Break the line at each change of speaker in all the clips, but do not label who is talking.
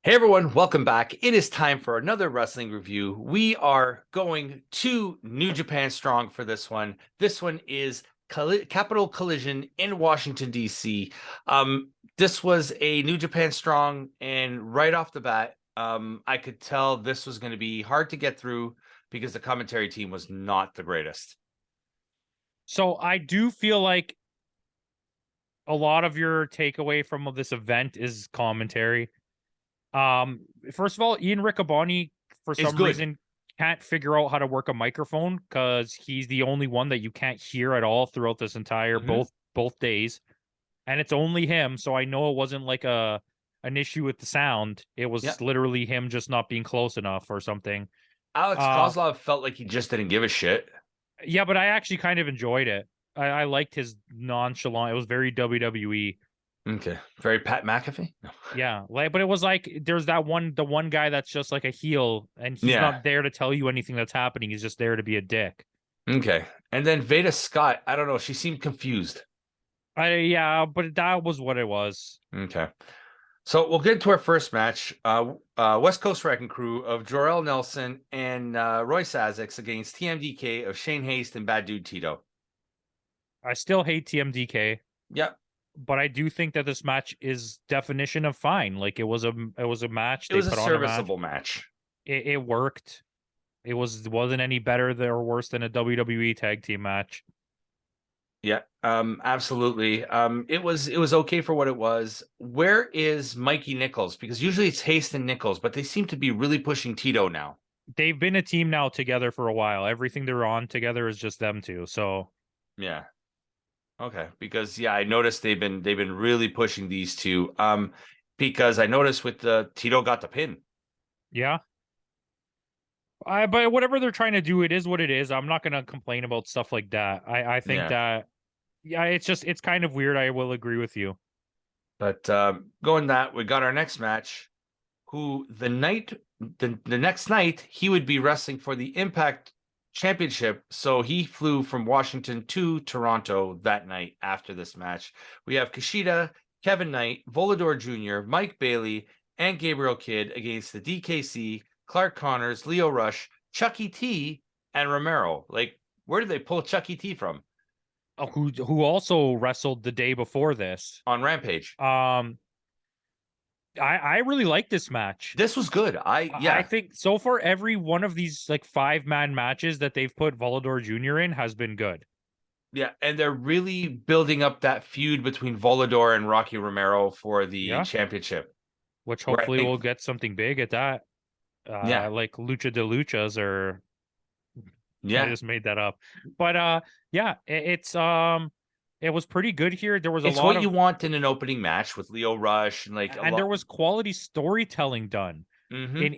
Hey everyone, welcome back. It is time for another wrestling review. We are going to New Japan Strong for this one. This one is Capital Collision in Washington, D.C. This was a New Japan Strong, and right off the bat, I could tell this was going to be hard to get through because the commentary team was not the greatest.
So I do feel like a lot of your takeaway from this event is commentary. First of all, Ian Riccaboni, for
It's
some
good.
reason, can't figure out how to work a microphone because he's the only one that you can't hear at all throughout this entire
Mhm.
both days. And it's only him, so I know it wasn't like an issue with the sound. It
Yeah.
was literally him just not being close enough or something.
Alex
Uh
Kozlov felt like he just didn't give a shit.
yeah, but I actually kind of enjoyed it. I liked his nonchalant. It was very WWE.
Okay. Very Pat McAfee? No.
Yeah, like, but it was like there's the one guy that's just like a heel, and he's
Yeah.
not there to tell you anything that's happening. He's just there to be a dick.
Okay. And then Veda Scott, I don't know, she seemed confused.
Yeah, but that was what it was.
Okay. So we'll get into our first match. West Coast Wrecking Crew of Jorel Nelson and Roy Sazix against TMDK of Shane Haste and Bad Dude Tito.
I still hate TMDK,
Yep.
but I do think that this match is definition of fine. Like it was a match
It
they
was a
put on a match.
serviceable match.
It worked. Wasn't any better or worse than a WWE tag team match.
Yeah, absolutely. It was okay for what it was. Where is Mikey Nichols? Because usually it's Haste and Nichols, but they seem to be really pushing Tito now.
They've been a team now together for a while. Everything they're on together is just them two. So
Yeah. Okay, because yeah, I noticed they've been really pushing these two. Because I noticed with the Tito got the pin.
yeah. But whatever they're trying to do, it is what it is. I'm not gonna complain about stuff like that. I think
Yeah,
that yeah, it's kind of weird. I will agree with you.
but going that we got our next match. Who the next night he would be wrestling for the Impact Championship. So he flew from Washington to Toronto that night after this match. We have Kushida, Kevin Knight, Volador Jr., Mike Bailey, and Gabriel Kidd against the DKC, Clark Connors, Leo Rush, Chucky T, and Romero. Like, where did they pull Chucky T from?
Oh, who also wrestled the day before this.
On Rampage.
Um, I really like this match.
This was good.
I think so far every one of these like 5-man matches that they've put Volador Jr. in has been good.
Yeah, and they're really building up that feud between Volador and Rocky Romero for the
Yeah,
championship.
which
Where I
hopefully
think,
we'll get something big at that.
yeah,
Like Lucha de Luchas or I
yeah,
just made that up. But yeah, it was pretty good here. There was a
it's
lot
what you
of
want in an opening match with Leo Rush and like a
and there
lot.
was quality storytelling done
Hmm.
in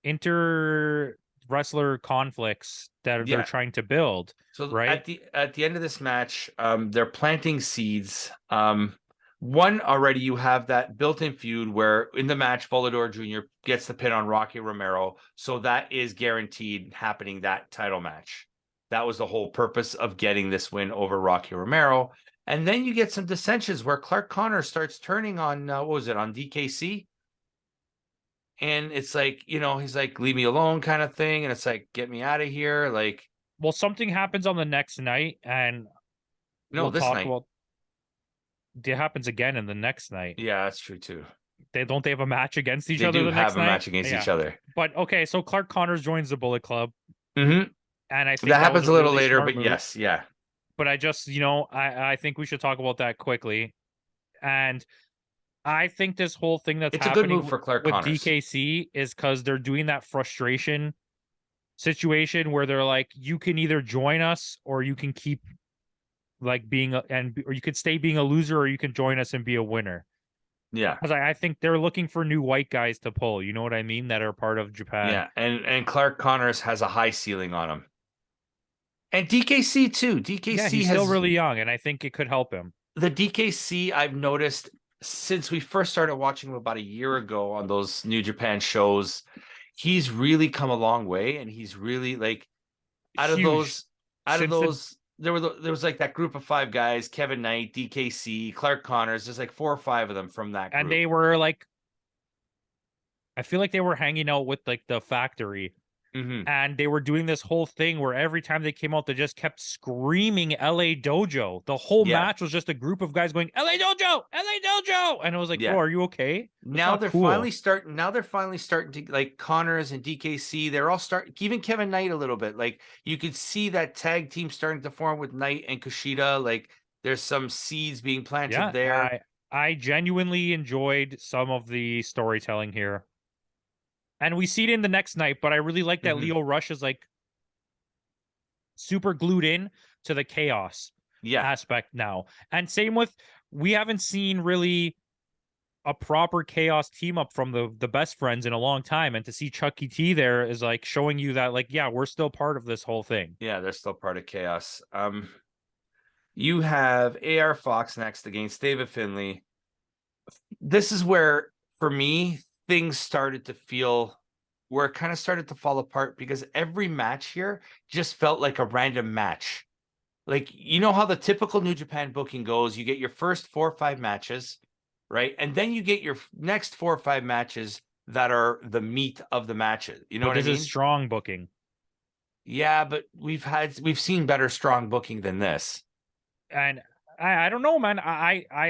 inter wrestler conflicts that they're
Yeah.
trying to build,
So
right?
at the end of this match, they're planting seeds. One already you have that built-in feud where in the match Volador Jr. gets the pin on Rocky Romero, so that is guaranteed happening that title match. That was the whole purpose of getting this win over Rocky Romero. And then you get some dissensions where Clark Connor starts turning on what was it on DKC, and it's like he's like leave me alone kind of thing, and it's like get me out of here, like
Well, something happens on the next night, and
no
we'll
this
talk
night.
about it happens again in the next night.
Yeah, that's true too.
They have a match against each
They
other
do
the
have
next
a
night.
match against
Yeah.
each other.
But okay, so Clark Connors joins the Bullet Club,
Hmm.
and I think
That
that was
happens
a
a little
really
later,
smart
but
move.
yes, yeah.
But I just, I think we should talk about that quickly. And I think this whole thing that's
It's a good
happening
move for Clark
with
Connors.
DKC is because they're doing that frustration situation where they're like, you can either join us or you can keep like or you could stay being a loser or you can join us and be a winner.
Yeah,
Because I think they're looking for new white guys to pull. You know what I mean? That are part of Japan.
yeah. And Clark Connors has a high ceiling on him. And DKC too.
Yeah,
DKC
he's still
has
really young, and I think it could help him.
the DKC I've noticed since we first started watching him about a year ago on those New Japan shows. He's really come a long way, and he's really like out of
Huge.
those out of
Since the
those there was like that group of 5 guys: Kevin Knight, DKC, Clark Connors. There's like 4 or 5 of them from that
and
group.
they were like I feel like they were hanging out with like the factory,
Hmm.
and they were doing this whole thing where every time they came out, they just kept screaming LA Dojo. The whole
Yeah.
match was just a group of guys going LA Dojo, LA Dojo. And I was like, bro,
Yeah.
are you okay? That's
Now
not
they're
cool.
finally starting. Now they're finally starting to, like, Connors and DKC. They're all starting. Even Kevin Knight a little bit. Like, you could see that tag team starting to form with Knight and Kushida. Like, there's some seeds being planted
Yeah,
there.
I genuinely enjoyed some of the storytelling here. And we see it in the next night, but I really like that
Hmm.
Leo Rush is like super glued in to the chaos
Yeah.
aspect now. And same with, we haven't seen really a proper chaos team up from the best friends in a long time. And to see Chucky T there is like showing you that, like, yeah, we're still part of this whole thing.
Yeah. They're still part of chaos. You have AR Fox next against David Finley. This is where, for me, things started to feel, where it kind of started to fall apart, because every match here just felt like a random match. Like, you know how the typical New Japan booking goes, you get your first 4 or 5 matches, right? And then you get your next 4 or 5 matches that are the meat of the matches. You know
But
what I
this is
mean?
strong booking.
Yeah, but we've seen better strong booking than this.
And I don't know, man.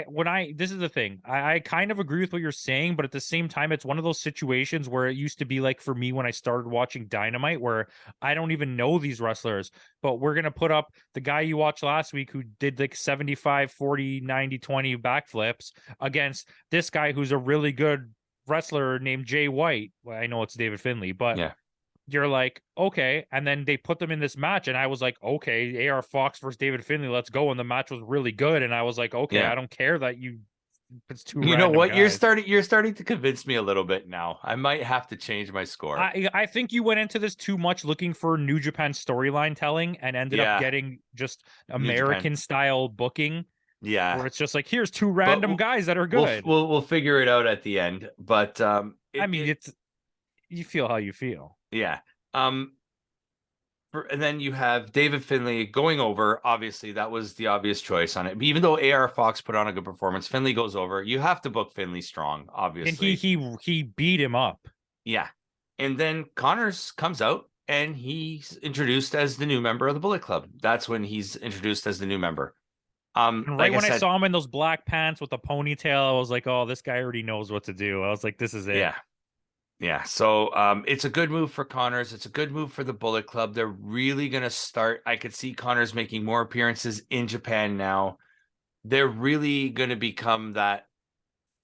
When I this is the thing. I kind of agree with what you're saying, but at the same time, it's one of those situations where it used to be like for me when I started watching Dynamite, where I don't even know these wrestlers, but we're gonna put up the guy you watched last week who did like 75, 40, 90, 20 backflips against this guy who's a really good wrestler named Jay White. Well, I know it's David Finley, but
Yeah.
you're like, okay. And then they put them in this match, and I was like, okay, AR Fox versus David Finley, let's go. And the match was really good. And I was like, okay,
Yeah.
I don't care that it's two
You know
random
what? You're
guys.
starting you're starting to convince me a little bit now. I might have to change my score.
I think you went into this too much looking for New Japan storyline telling and ended up
Yeah,
getting just
New Japan.
American style booking
Yeah.
where it's just like, here's two
But
random guys that are
we'll
good.
we'll figure it out at the end. But
I mean, it's you feel how you feel.
yeah. Um and then you have David Finley going over. Obviously, that was the obvious choice on it. But even though AR Fox put on a good performance, Finley goes over. You have to book Finley strong,
And
obviously.
he beat him up.
Yeah. And then Connors comes out and he's introduced as the new member of the Bullet Club. That's when he's introduced as the new member.
And right
Like I
when I
said,
saw him in those black pants with the ponytail, I was like, "Oh, this guy already knows what to do." I was like, "This is it."
yeah. Yeah. So it's a good move for Connors. It's a good move for the Bullet Club. They're really gonna start. I could see Connors making more appearances in Japan now. They're really gonna become that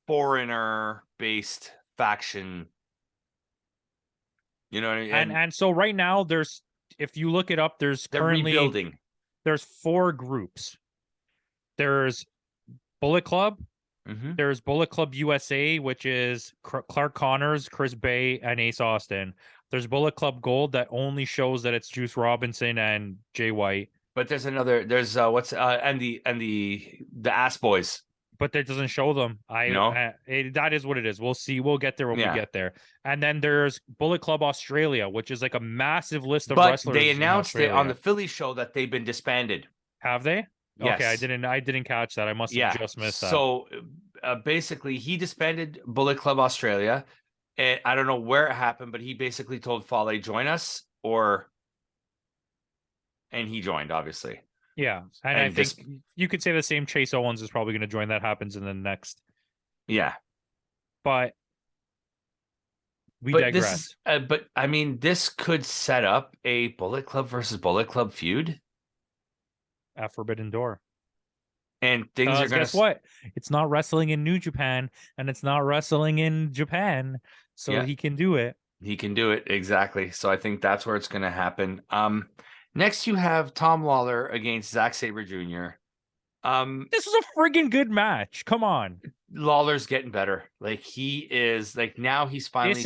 foreigner based faction. You know what I mean? And
And so right now, there's if you look it up,
they're rebuilding.
there's 4 groups. There's Bullet Club.
Hmm.
There's Bullet Club USA, which is Clark Connors, Chris Bay, and Ace Austin. There's Bullet Club Gold that only shows that it's Juice Robinson and Jay White.
But there's another. There's what's and the Ass Boys.
But that doesn't show them.
No.
That is what it is. We'll see. We'll get there when we
Yeah.
get there. And then there's Bullet Club Australia, which is like a massive list of
But they
wrestlers in
announced it on the
Australia.
Philly show that they've been disbanded.
Have they? Okay,
Yes.
I didn't catch that. I must have
Yeah.
just missed that.
So basically, he disbanded Bullet Club Australia. And I don't know where it happened, but he basically told Fale, join us, and he joined, obviously.
Yeah, and I
And
think you could say the same. Chase Owens is probably going to join. That happens in the next,
yeah.
but we
But
digress.
but I mean, this could set up a Bullet Club versus Bullet Club feud,
At Forbidden Door.
and things are going
Guess
to,
what? It's not wrestling in New Japan, and it's not wrestling in Japan, so
yeah,
he can do it.
he can do it. Exactly. So I think that's where it's going to happen. Next you have Tom Lawler against Zack Sabre Jr.
This was a friggin' good match. Come on.
Lawler's getting better. Like, he is, like, now he's finally,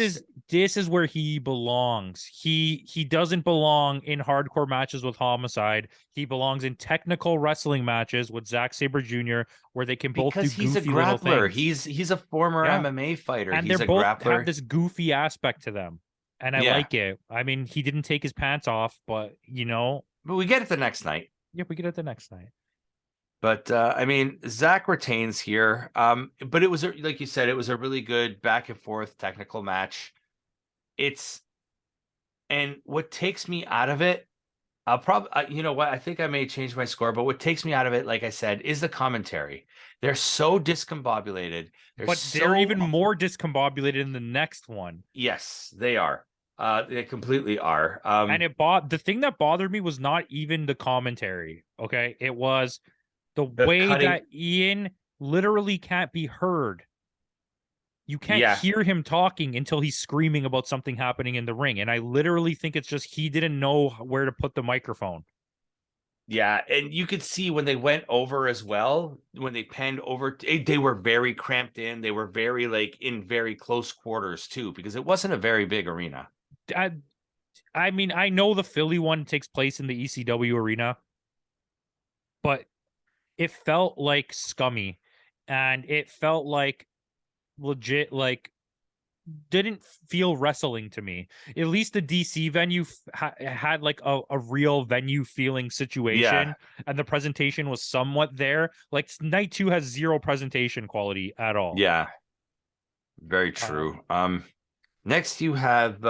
This is where he belongs. He doesn't belong in hardcore matches with Homicide. He belongs in technical wrestling matches with Zack Sabre Jr., where they can both do
because he's a
goofy little
grappler.
things.
He's a former
Yeah.
MMA fighter.
And
He's
they're
a
both have
grappler.
this goofy aspect to them. And I
Yeah.
like it. I mean, he didn't take his pants off, but
But we get it the next night.
yeah, we get it the next night.
But I mean, Zach retains here. But it was like you said, it was a really good back and forth technical match. It's and what takes me out of it, I'll probably, you know what, I think I may change my score, but what takes me out of it, like I said, is the commentary. They're so discombobulated. They're
But they're
so
even more discombobulated in the next one.
yes, they are. They completely are.
And the thing that bothered me was not even the commentary. Okay. It was the
The
way
cutting,
that Ian literally can't be heard. You can't
yeah,
hear him talking until he's screaming about something happening in the ring. And I literally think it's just he didn't know where to put the microphone.
yeah, and you could see when they went over as well, when they panned over, they were very cramped in. They were very like in very close quarters too, because it wasn't a very big arena.
I, I mean, I know the Philly one takes place in the ECW arena, but it felt like scummy and it felt like legit, like didn't feel wrestling to me. At least the DC venue had like a real venue feeling
Yeah,
situation, and the presentation was somewhat there. Like night two has zero presentation quality at all.
yeah, very
Um,
true. Next you have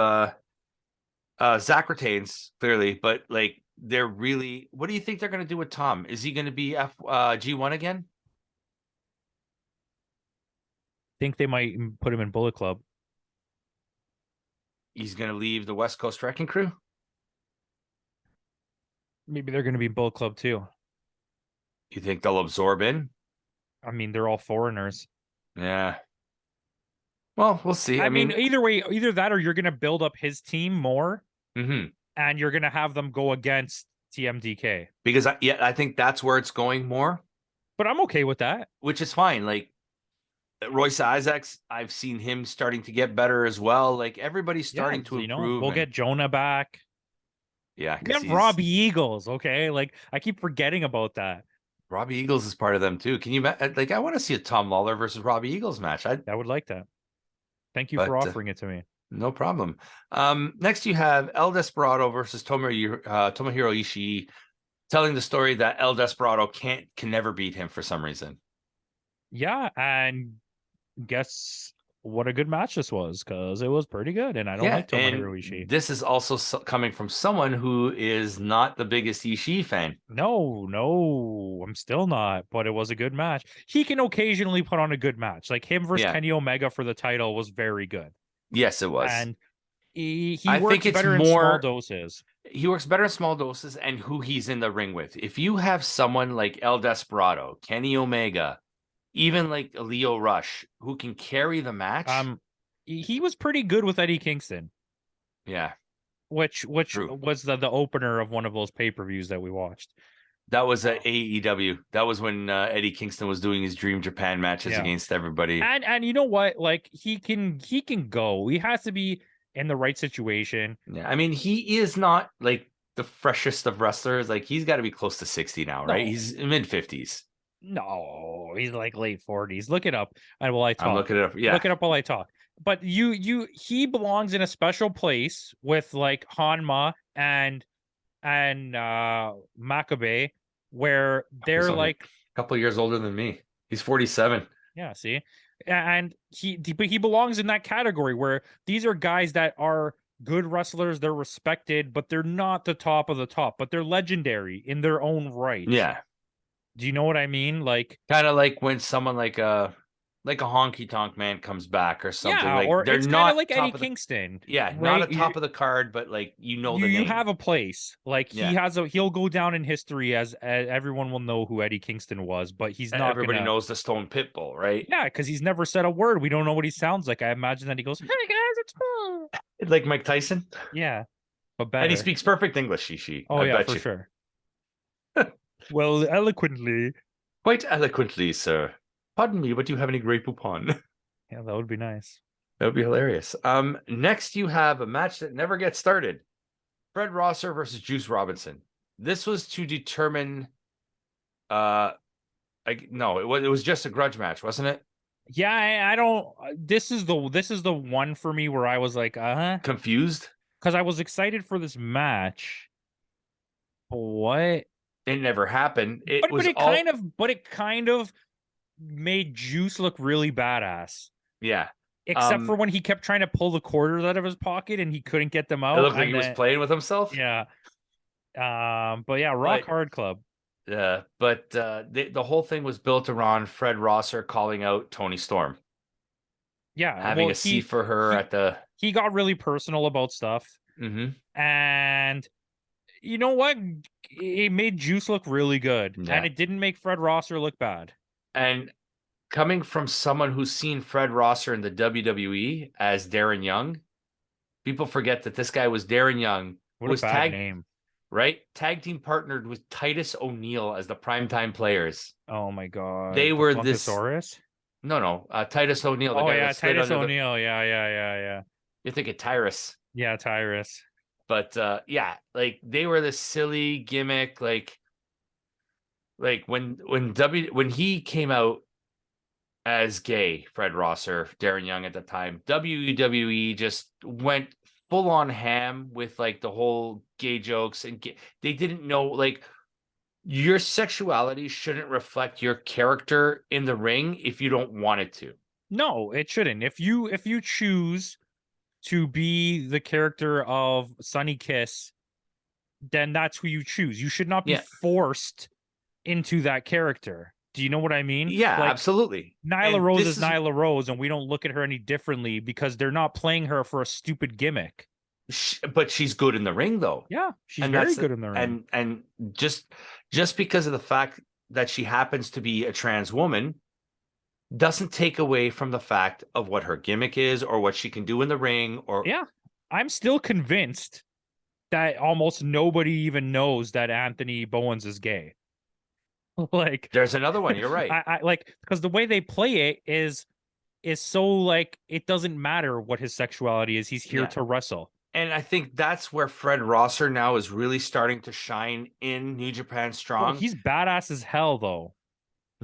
Zach retains clearly, but like they're really. What do you think they're going to do with Tom? Is he going to be G1 again?
think they might put him in Bullet Club.
He's going to leave the West Coast Wrecking Crew.
Maybe they're going to be in Bullet Club too.
You think they'll absorb in?
I mean, they're all foreigners.
Yeah. Well, we'll see.
I
I
mean,
mean,
either way, either that or you're going to build up his team more,
mhm.
and you're going to have them go against TMDK.
Because I think that's where it's going more,
But I'm okay with that.
which is fine. Like Royce Isaacs, I've seen him starting to get better as well. Like everybody's
Yeah,
starting to
you know,
improve.
we'll
And
get Jonah back.
yeah,
We
because
have
he's
Robbie Eagles, okay? Like I keep forgetting about that.
Robbie Eagles is part of them too. Can you like? I want to see a Tom Lawler versus Robbie Eagles match.
I would like that. Thank you for
But
offering it to me.
no problem. Next you have El Desperado versus Tomohiro Ishii, telling the story that El Desperado can never beat him for some reason.
Yeah, and guess what a good match this was, because it was pretty good, and I don't
Yeah,
like
and
Tomohiro Ishii.
this is also coming from someone who is not the biggest Ishii fan.
No, I'm still not, but it was a good match. He can occasionally put on a good match. Like him versus
Yeah,
Kenny Omega for the title was very good.
yes, it was.
And he
I think
works
it's
better in small
more.
doses.
He works better in small doses and who he's in the ring with. If you have someone like El Desperado, Kenny Omega, even like Leo Rush, who can carry the match,
He was pretty good with Eddie Kingston,
yeah,
which
true.
was the opener of one of those pay-per-views that we watched.
That was
Oh.
AEW. That was when Eddie Kingston was doing his Dream Japan matches
Yeah.
against everybody.
And you know what? Like he can go. He has to be in the right situation.
Yeah, I mean, he is not like the freshest of wrestlers. Like he's got to be close to 60 now, right?
No.
He's mid 50s.
No, he's like late 40s. Look it up. And while I
I'm
talk.
looking it up. Yeah.
Look it up while I talk. But he belongs in a special place with like Hanma and Makabe, where
He's
they're
only
like,
a couple years older than me. He's 47.
yeah, see, and he belongs in that category where these are guys that are good wrestlers, they're respected, but they're not the top of the top, but they're legendary in their own right.
Yeah.
Do you know what I mean? Like,
Kind of like when someone like a honky tonk man comes back or something.
yeah,
Like
or
they're
it's kind of
not
like Eddie
top of the
Kingston,
yeah, not
right?
a top of the card, but like you know the
You
name.
have a place. Like
Yeah.
he'll go down in history as everyone will know who Eddie Kingston was, but he's not
Everybody
gonna.
knows the Stone Pitbull, right?
Yeah, because he's never said a word. We don't know what he sounds like. I imagine that he goes, "Hey guys, it's Paul."
Like Mike Tyson.
Yeah, but
And he
better.
speaks perfect English, Shishi.
Oh
I
yeah,
bet
for
you.
sure. Well, eloquently.
Quite eloquently, sir. Pardon me, but do you have any Grey Poupon?
Yeah, that would be nice.
That would be hilarious. Next you have a match that never gets started. Fred Rosser versus Juice Robinson. This was to determine no, it was just a grudge match, wasn't it?
Yeah, I don't. This is the one for me where I was like,
Confused?
because I was excited for this match. What?
It never happened. It
But
was
it
all
kind of made Juice look really badass.
yeah.
Except for when he kept trying to pull the quarters out of his pocket and he couldn't get them
It
out.
looked like he was playing with himself.
Yeah. But yeah, Rock
But
Hard Club.
the whole thing was built around Fred Rosser calling out Tony Storm,
Yeah,
having
well,
a seat for her
he
at the.
he got really personal about stuff.
Mhm.
And you know what? It made Juice look really good. And
Yeah.
it didn't make Fred Rosser look bad.
And coming from someone who's seen Fred Rosser in the WWE as Darren Young, people forget that this guy was Darren Young, who
What a
was
bad name.
tag team partnered with Titus O'Neil as the primetime players.
Oh my god.
They
The
were this
Funkasaurus?
no, Titus O'Neil, the
Oh
guy
yeah,
that slid
Titus
under the.
O'Neil. Yeah.
You're thinking Tyrus,
Yeah, Tyrus.
but yeah, like they were this silly gimmick, like when he came out as gay, Fred Rosser, Darren Young at the time, WWE just went full on ham with like the whole gay jokes and they didn't know like your sexuality shouldn't reflect your character in the ring if you don't want it to.
No, it shouldn't. If you choose to be the character of Sunny Kiss, then that's who you choose. You should not be
Yeah.
forced into that character. Do you know what I mean?
Yeah,
Like
absolutely.
Nyla
And
Rose
this
is
is
Nyla Rose, and we don't look at her any differently because they're not playing her for a stupid gimmick.
but she's good in the ring though.
Yeah, she's
And
very
that's
good in the ring.
and just because of the fact that she happens to be a trans woman doesn't take away from the fact of what her gimmick is or what she can do in the ring or
Yeah, I'm still convinced that almost nobody even knows that Anthony Bowens is gay. Like,
there's another one. You're right.
I like because the way they play it is so like it doesn't matter what his sexuality is. He's here
Yeah.
to wrestle.
And I think that's where Fred Rosser now is really starting to shine in New Japan
Well,
Strong.
he's badass as hell though.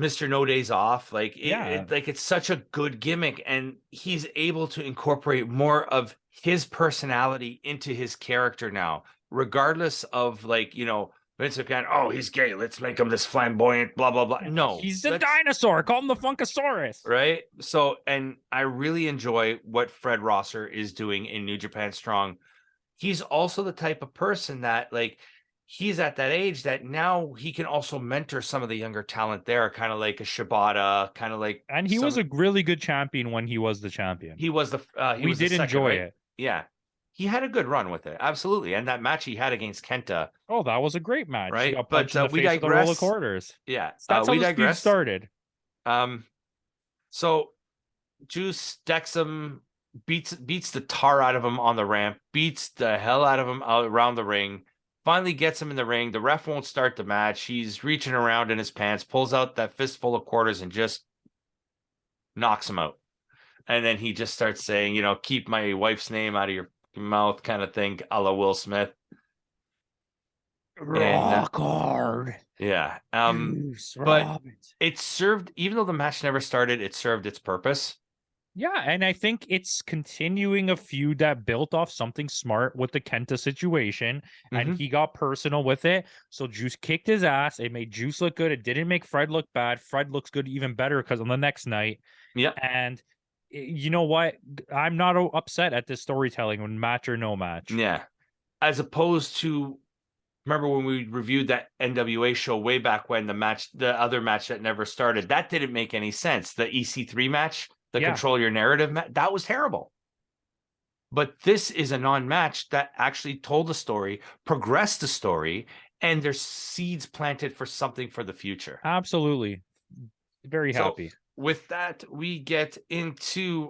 Mr. No Days Off, like
Yeah.
like it's such a good gimmick, and he's able to incorporate more of his personality into his character now, regardless of like Vince McMahon. Oh, he's gay. Let's make him this flamboyant. Blah blah blah. No,
He's the dinosaur. Call him the Funkasaurus.
right? So, and I really enjoy what Fred Rosser is doing in New Japan Strong. He's also the type of person that like he's at that age that now he can also mentor some of the younger talent there, kind of like a Shibata, kind of like.
And he was a really good champion when he was the champion.
He was the
we did enjoy it.
Yeah, he had a good run with it, absolutely. And that match he had against Kenta,
Oh, that was a great match.
right?
He got
But
punched in the
we
face with a roll of
digress.
quarters.
Yeah,
That's how
we
this feud
digress.
started.
So Juice decks him, beats the tar out of him on the ramp, beats the hell out of him out around the ring. Finally gets him in the ring. The ref won't start the match. He's reaching around in his pants, pulls out that fistful of quarters and just knocks him out. And then he just starts saying, keep my wife's name out of your mouth kind of thing, a la Will Smith.
Rock hard.
Yeah.
Juice
but
Robinson.
it served, even though the match never started, it served its purpose.
Yeah, and I think it's continuing a feud that built off something smart with the Kenta situation, and he got personal with it. So Juice kicked his ass. It made Juice look good. It didn't make Fred look bad. Fred looks good even better because on the next night.
Yeah.
And you know what? I'm not upset at this storytelling when match or no match.
Yeah. As opposed to, remember when we reviewed that NWA show way back when the other match that never started, that didn't make any sense. The EC3 match, the Control Your Narrative match, that was terrible. But this is a non-match that actually told the story, progressed the story, and there's seeds planted for something for the future.
Absolutely. Very happy.
With that, we get into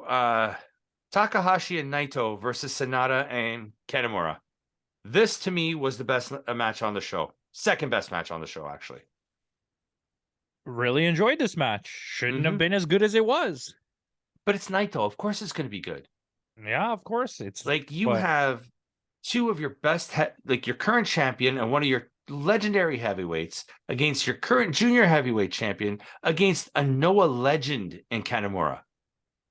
Takahashi and Naito versus Sanada and Kanemura. This, to me, was the best match on the show. Second best match on the show, actually.
Really enjoyed this match. Shouldn't have been as good as it was.
But it's Naito. Of course it's going to be good.
Yeah, of course. It's
like you have two of your best, like your current champion and one of your legendary heavyweights against your current junior heavyweight champion against a Noah legend in Kanemura.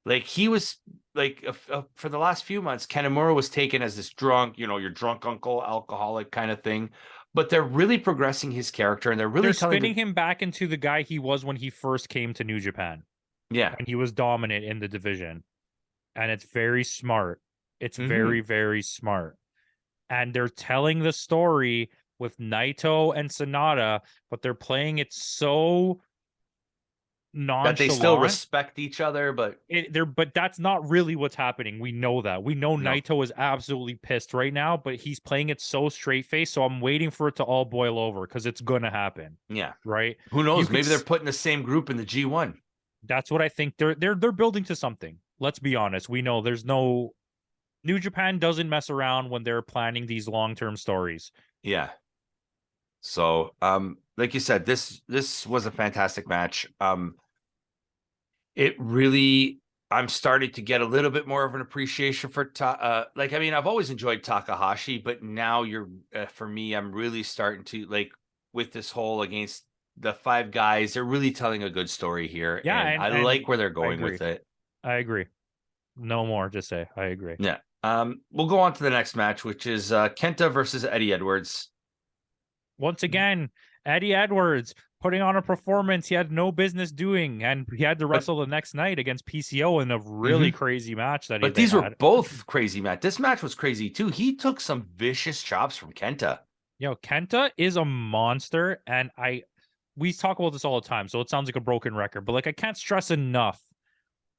Like he was like for the last few months, Kanemura was taken as this drunk, your drunk uncle, alcoholic kind of thing. but they're really progressing his character, and they're really
They're
telling
spinning him back into the guy he was when he first came to New Japan,
yeah,
and he was dominant in the division. And it's very smart. It's
hmm
very, very smart. And they're telling the story with Naito and Sonata, but they're playing it so
that they still
nonchalant.
respect each other, but
But that's not really what's happening. We know that. We know
no,
Naito is absolutely pissed right now, but he's playing it so straight face. So I'm waiting for it to all boil over because it's gonna happen.
yeah.
Right?
Who
You
knows?
could
Maybe they're putting the same group in the G1.
That's what I think. They're building to something. Let's be honest. We know there's no New Japan doesn't mess around when they're planning these long-term stories.
Yeah. So, like you said, this was a fantastic match. It really, I'm starting to get a little bit more of an appreciation for like, I mean, I've always enjoyed Takahashi, but now for me, I'm really starting to like with this whole against the five guys. They're really telling a good story here,
Yeah,
and I
and
like where they're
I
going
agree.
with it.
I agree. No more to say. I agree.
Yeah. We'll go on to the next match, which is Kenta versus Eddie Edwards.
Once again, Eddie Edwards putting on a performance he had no business doing, and he had to
But
wrestle the next night against PCO in a really
mhm.
crazy match that
But
they
these were
had.
both crazy, Matt. This match was crazy too. He took some vicious chops from Kenta.
Kenta is a monster, and we talk about this all the time, so it sounds like a broken record, but like I can't stress enough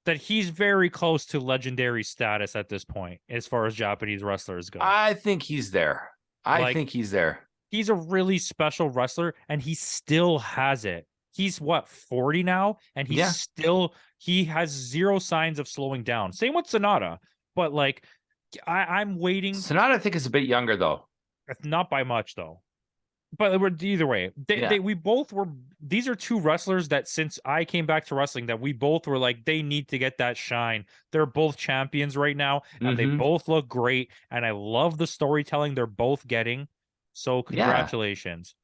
that he's very close to legendary status at this point as far as Japanese wrestlers go.
I think he's there. I
Like
think he's there.
he's a really special wrestler and he still has it. He's what, 40 now, and
Yeah.
he has zero signs of slowing down. Same with Sonata, but like I'm waiting.
Sonata, I think, is a bit younger though.
Not by much though. But we're either way.
Yeah.
We both were. These are two wrestlers that since I came back to wrestling, that we both were like they need to get that shine. They're both champions right now, and they
Mm-hmm.
both look great. And I love the storytelling they're both getting. So
Yeah.
congratulations.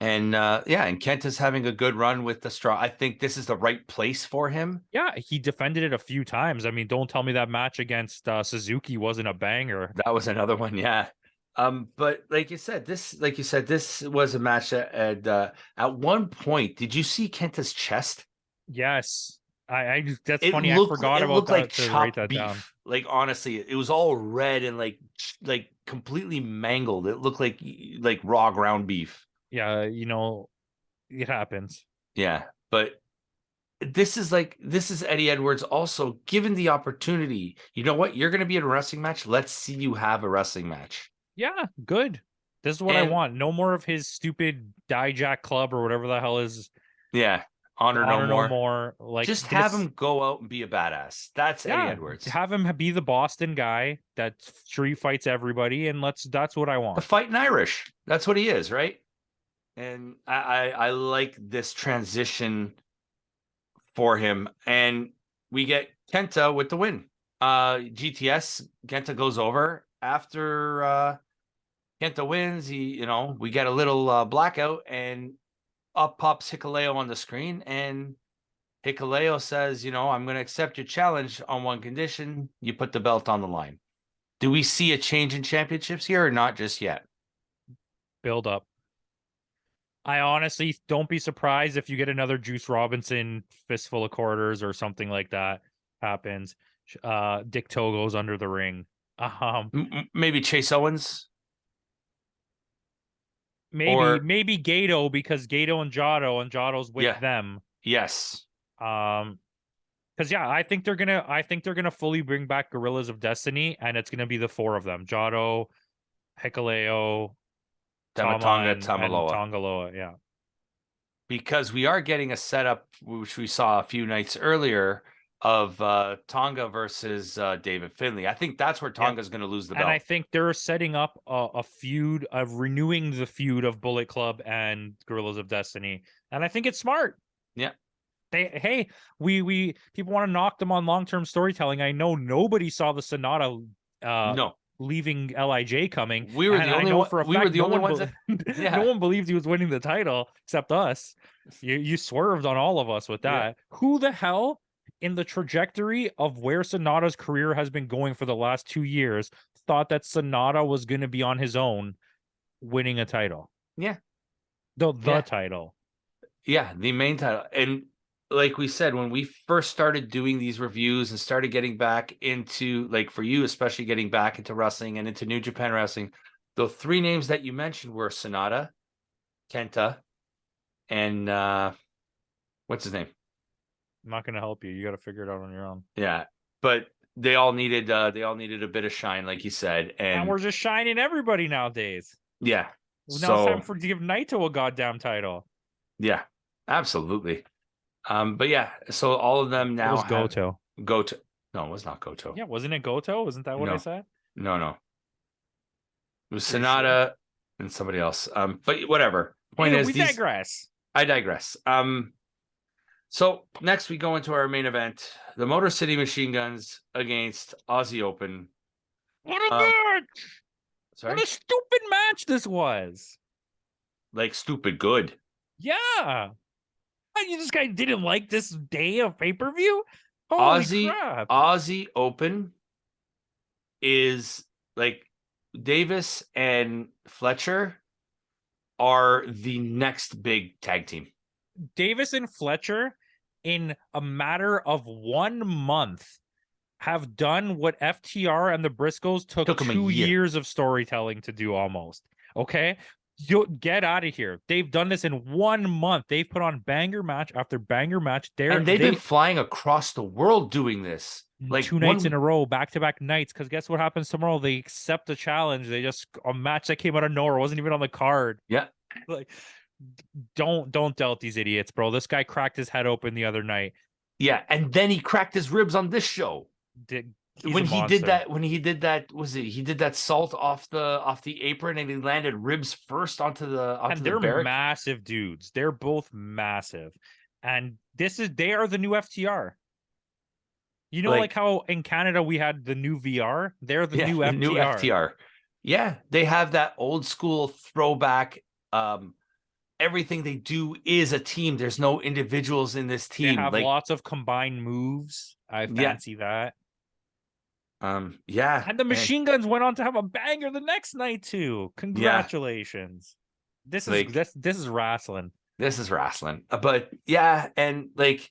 And yeah, and Kenta's having a good run with the Strong. I think this is the right place for him.
Yeah, he defended it a few times. I mean, don't tell me that match against Suzuki wasn't a banger.
That was another one, yeah. But like you said, this was a match that at one point, did you see Kenta's chest?
Yes, I that's
It
funny. I
looked
forgot
it
about
looked like
that to write
chopped
that down.
beef. Like honestly, it was all red and like completely mangled. It looked like raw ground beef.
Yeah, it happens.
Yeah, but this is Eddie Edwards also given the opportunity. You know what? You're going to be in a wrestling match. Let's see you have a wrestling match.
Yeah, good. This is what I
And
want. No more of his stupid Dijak Club or whatever the hell is
yeah, honor no
Honor No
more.
More. Like
Just have him go out and be a badass. That's Eddie
yeah,
Edwards.
have him be the Boston guy that street fights everybody, and that's what I
The
want.
fighting Irish. That's what he is, right? And I like this transition for him. And we get Kenta with the win. GTS, Kenta goes over after Kenta wins. We get a little blackout, and up pops Hikuleo on the screen, and Hikuleo says, I'm going to accept your challenge on one condition: you put the belt on the line. Do we see a change in championships here, or not just yet?
Build up. I honestly don't be surprised if you get another Juice Robinson fistful of quarters or something like that happens. Dick Togo's under the ring.
Maybe Chase Owens,
Maybe
or
Gato, because Gato and Jato's with
yeah,
them.
yes.
Because yeah, I think they're gonna fully bring back Gorillas of Destiny, and it's gonna be the four of them: Jato, Hikuleo, Tama,
Tamatanga
and
Tamaloa.
Tongaloa. Yeah,
Because we are getting a setup, which we saw a few nights earlier, of Tonga versus David Finlay. I think that's where Tonga's going to lose the belt.
and I think they're setting up a feud of renewing the feud of Bullet Club and Gorillas of Destiny, and I think it's smart.
Yeah.
We people want to knock them on long-term storytelling. I know nobody saw the Sonata
No.
leaving LIJ coming.
We were the only one.
For a
we
fact,
were the only ones that, yeah.
No one believed he was winning the title except us. You swerved on all of us with that. Yeah. Who the hell in the trajectory of where Sonata's career has been going for the last 2 years thought that Sonata was going to be on his own winning a title.
Yeah.
The
Yeah.
title.
Yeah, the main title. And like we said, when we first started doing these reviews and started getting back into, like, for you, especially getting back into wrestling and into New Japan Wrestling, the three names that you mentioned were Sonata, Kenta, and what's his name?
I'm not gonna help you. You got to figure it out on your own.
Yeah. But they all needed a bit of shine, like you said.
And
And
we're just shining everybody nowadays.
yeah.
Now it's time
So
to give Naito a goddamn title.
yeah, absolutely. But yeah, so all of them
It
now
was
have
Goto.
Goto. No, it was not Goto.
Yeah, wasn't it Goto? Isn't that what I
No,
said?
no. It was
Pretty sure.
Sonata and somebody else. But whatever. Point
Anyway,
is,
we digress.
I digress. So next we go into our main event: the Motor City Machine Guns against Aussie Open.
What a match!
Sorry,
What a stupid match this was.
like stupid good.
Yeah. This guy didn't like this day of pay-per-view? Holy crap.
Aussie Open is like Davis and Fletcher are the next big tag team.
Davis and Fletcher, in a matter of 1 month, have done what FTR and the Briscoes took
Took 'em a
2
year.
years of storytelling to do almost. Okay? You get out of here. They've done this in 1 month. They've put on banger match after banger match.
And they've been flying across the world doing this. Like
2 nights in a row, back-to-back nights. Because guess what happens tomorrow? They accept the challenge. They just a match that came out of nowhere, wasn't even on the card.
Yeah.
Like, don't doubt these idiots, bro. This guy cracked his head open the other night.
Yeah, and then he cracked his ribs on this show. When he did that, was it? He did that salt off the apron, and he landed ribs first onto the barrack.
Massive dudes. They're both massive, and they are the new FTR. You know, like how in Canada we had the new VR. They're the new FTR.
New FTR. Yeah, they have that old school throwback. Everything they do is a team. There's no individuals in this team.
They have lots of combined moves. I fancy that.
Yeah.
And the Machine Guns went on to have a banger the next night too. Congratulations. Yeah. This is wrestling.
This is wrestling. But yeah, and like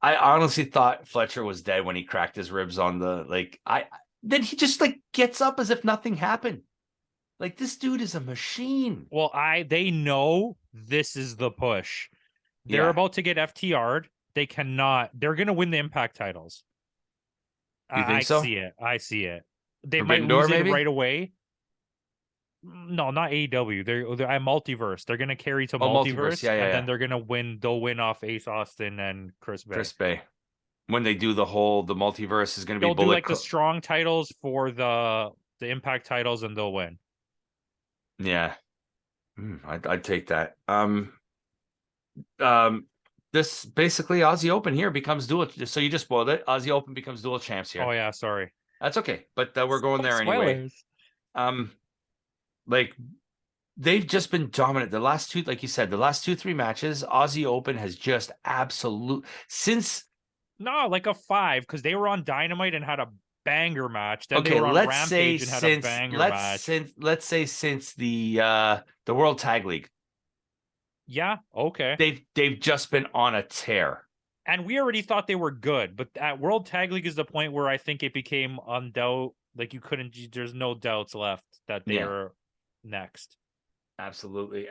I honestly thought Fletcher was dead when he cracked his ribs on the then he just like gets up as if nothing happened. Like, this dude is a machine.
Well, they know this is the push. They're about to get FTR'd. They're going to win the Impact titles.
You think so?
I see it. They
Forbidden
might lose
Door,
it
maybe?
right away. No, not AEW. They're at Multiverse. They're going to carry to Multiverse.
Yeah,
and then they're going to win. They'll win off Ace Austin and Chris Bay.
When they do the Multiverse is going to be
They'll do like the Strong titles for the Impact titles, and they'll win.
Yeah. I'd take that. This basically Aussie Open here becomes dual. So you just spoiled it. Aussie Open becomes dual champs here.
Oh yeah, sorry.
That's okay, but we're going there anyway. Like, they've just been dominant. The last two, like you said, the last 2-3 matches, Aussie Open has just
like a 5, because they were on Dynamite and had a banger match. Then they were on Rampage and had a banger match.
Let's say since the World Tag League.
Yeah, okay.
They've just been on a tear.
And we already thought they were good, but at World Tag League is the point where I think it became undoubt. Like, there's no doubts left that they are next.
Absolutely.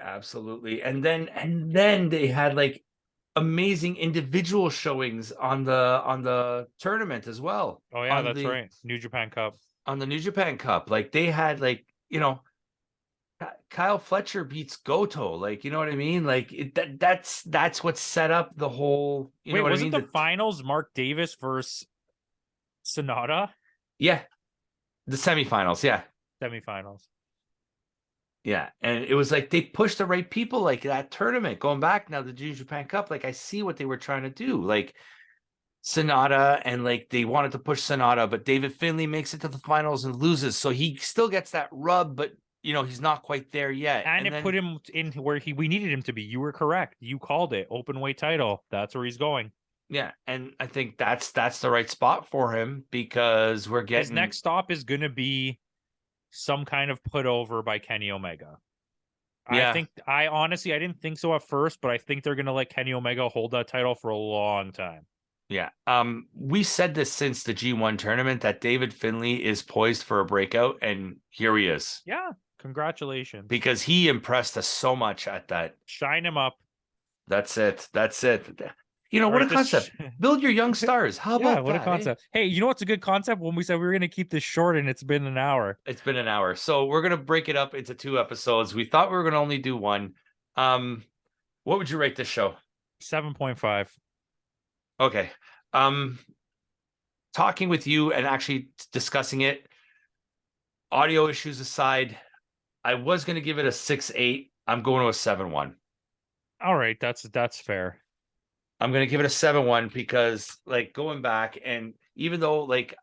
And then they had like amazing individual showings on the tournament as well.
Oh yeah, that's right. New Japan Cup. On
the New Japan Cup. Like, they had Kyle Fletcher beats Goto. Like, you know what I mean? Like, that's what set up the whole.
Wait, wasn't the finals Mark Davis versus Sonata?
Yeah, the semifinals. Yeah,
semifinals.
Yeah, and it was like they pushed the right people. Like, that tournament going back now, the New Japan Cup. Like, I see what they were trying to do. Like, Sonata, and like they wanted to push Sonata, but David Finlay makes it to the finals and loses, so he still gets that rub, but he's not quite there yet.
And it put him in where we needed him to be. You were correct. You called it. Open weight title. That's where he's going.
Yeah, and I think that's the right spot for him, because his
next stop is going to be some kind of put over by Kenny Omega.
Yeah.
I honestly I didn't think so at first, but I think they're gonna let Kenny Omega hold that title for a long time.
Yeah. We said this since the G1 tournament that David Finlay is poised for a breakout, and here he is.
Yeah, congratulations.
Because he impressed us so much at that.
Shine him up.
That's it. That's it. You know,
All
what
right,
a concept. Build your young stars. How
yeah,
about
what a
that?
concept. Hey, you know what's a good concept? When we said we were gonna keep this short and it's been an hour.
It's been an hour. So we're gonna break it up into 2 episodes. We thought we were gonna only do one. What would you rate this show?
7.5.
Okay. Um, Talking with you and actually discussing it, audio issues aside, I was gonna give it a 6.8. I'm going to a 7.1.
All right, that's fair.
I'm gonna give it a 7.1 because, like, going back, and even though, like,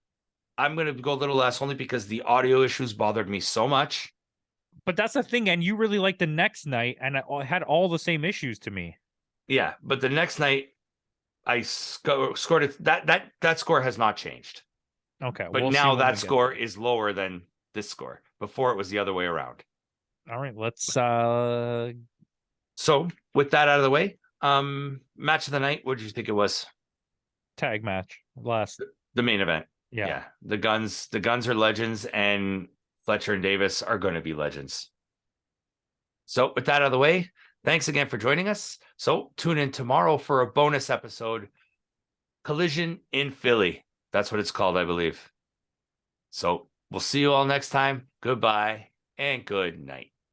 I'm gonna go a little less only because the audio issues bothered me so much.
But that's the thing, and you really liked the next night, and it had all the same issues to me.
Yeah, but the next night I scored it. That score has not changed.
Okay,
But
we'll see
now
when we
that
get
score
there.
is lower than this score. Before it was the other way around.
All right, let's
So with that out of the way, match of the night, what did you think it was?
tag match last.
The main event.
Yeah.
The guns are legends, and Fletcher and Davis are going to be legends. So with that out of the way, thanks again for joining us. So tune in tomorrow for a bonus episode, Collision in Philly. That's what it's called, I believe. So we'll see you all next time. Goodbye and good night.